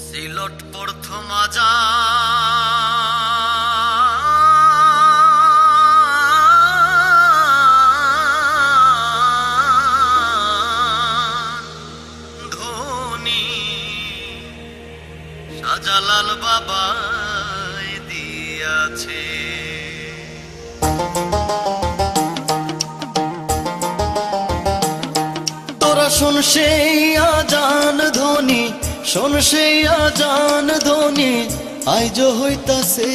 সিলট প্রথম আজান ধ্বনি শাহজালাল বাবাই দিয়াছে। তোরা শুন সেই আজান ধ্বনি, শোন সেই আজান ধ্বনি আইজ হইতাছে।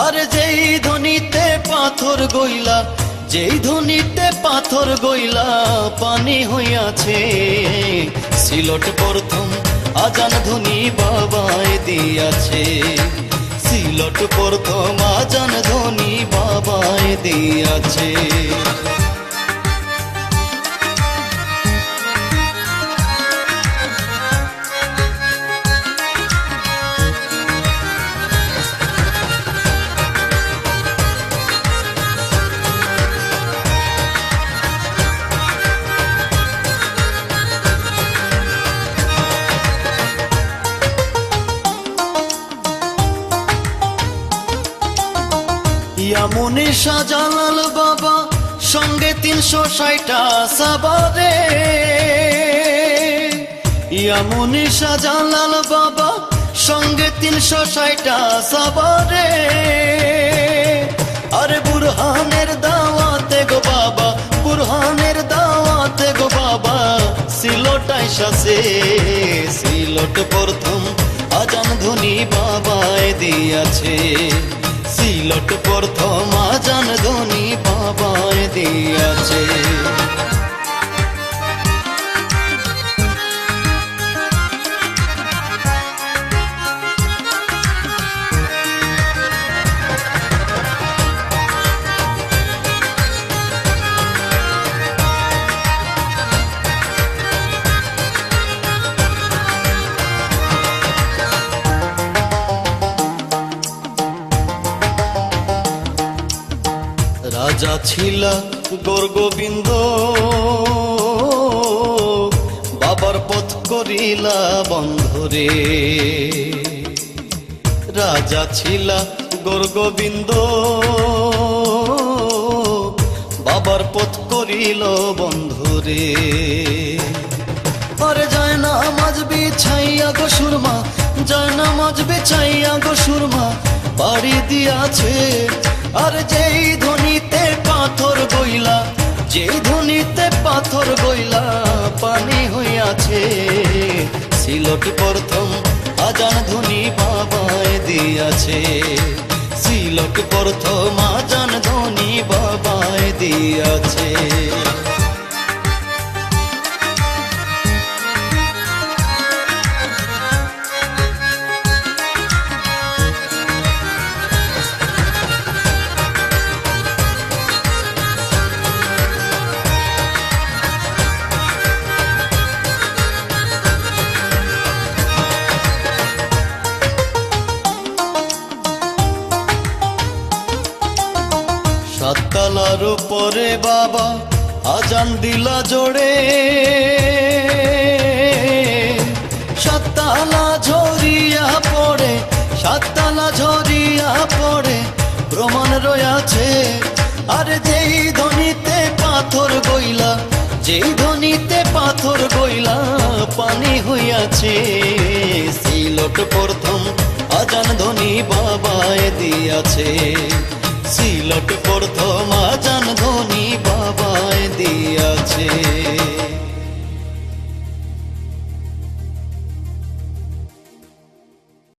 আর যেই ধ্বনিতে পাথর গইলা, যেই ধ্বনিতে পাথর গইলা পানি হইয়াছে। সিলট প্রথম আজান ধ্বনি বাবায় দিয়াছে। সিলট প্রথম আজান ধ্বনি বাবায় দিয়াছে। ইয়ামুনি শাহজালাল বাবা সঙ্গে 360টা সাবারে। ইয়ামুনি শাহজালাল বাবা সঙ্গে 360টা সাবারে। আরে বুরহানের দাওয়াতে গো বাবা, বুরহানের দাওয়াতে গো বাবা সিলট আইসাছে। সিলট প্রথম আজান ধ্বনি বাবায় দিয়াছে। সিলট প্রথম আজান ধ্বনি বাবায় দিয়াছে। রাজা ছিলা গৌর গোবিন্দ, বাবার পথ করিলা বন্ধরে। রাজা ছিলা গৌর গোবিন্দ, বাবার পথ করিল বন্ধরে। আরে যায় না মাঝ বিছাইয়া গো সুরমা, যায় না মাঝ বিছাইয়া গো সুরমা বাড়ি দিয়াছে। আর যেই ধ্বনিতে পাথর গইলা, যেই ধ্বনিতে পাথর গইলা পানি হইয়াছে। সিলট প্রথম আজান ধ্বনি বাবায় দিয়াছে। সিলট প্রথম আজান ধ্বনি বাবায় দিয়াছে। সাততলার উপরে বাবা আজান দিলা জোড়ে। সাততলা ঝরিয়া পড়ে, সাততলা ঝরিয়া পড়ে প্রমাণ রয়াছে। আর যেই ধ্বনিতে পাথর গইলা, যেই ধ্বনিতে পাথর গইলা পানি হইয়াছে। সিলট প্রথম আজান ধ্বনি বাবায় দিয়াছে। সিলট প্রথম আজান ধ্বনি বাবায় দিয়াছে।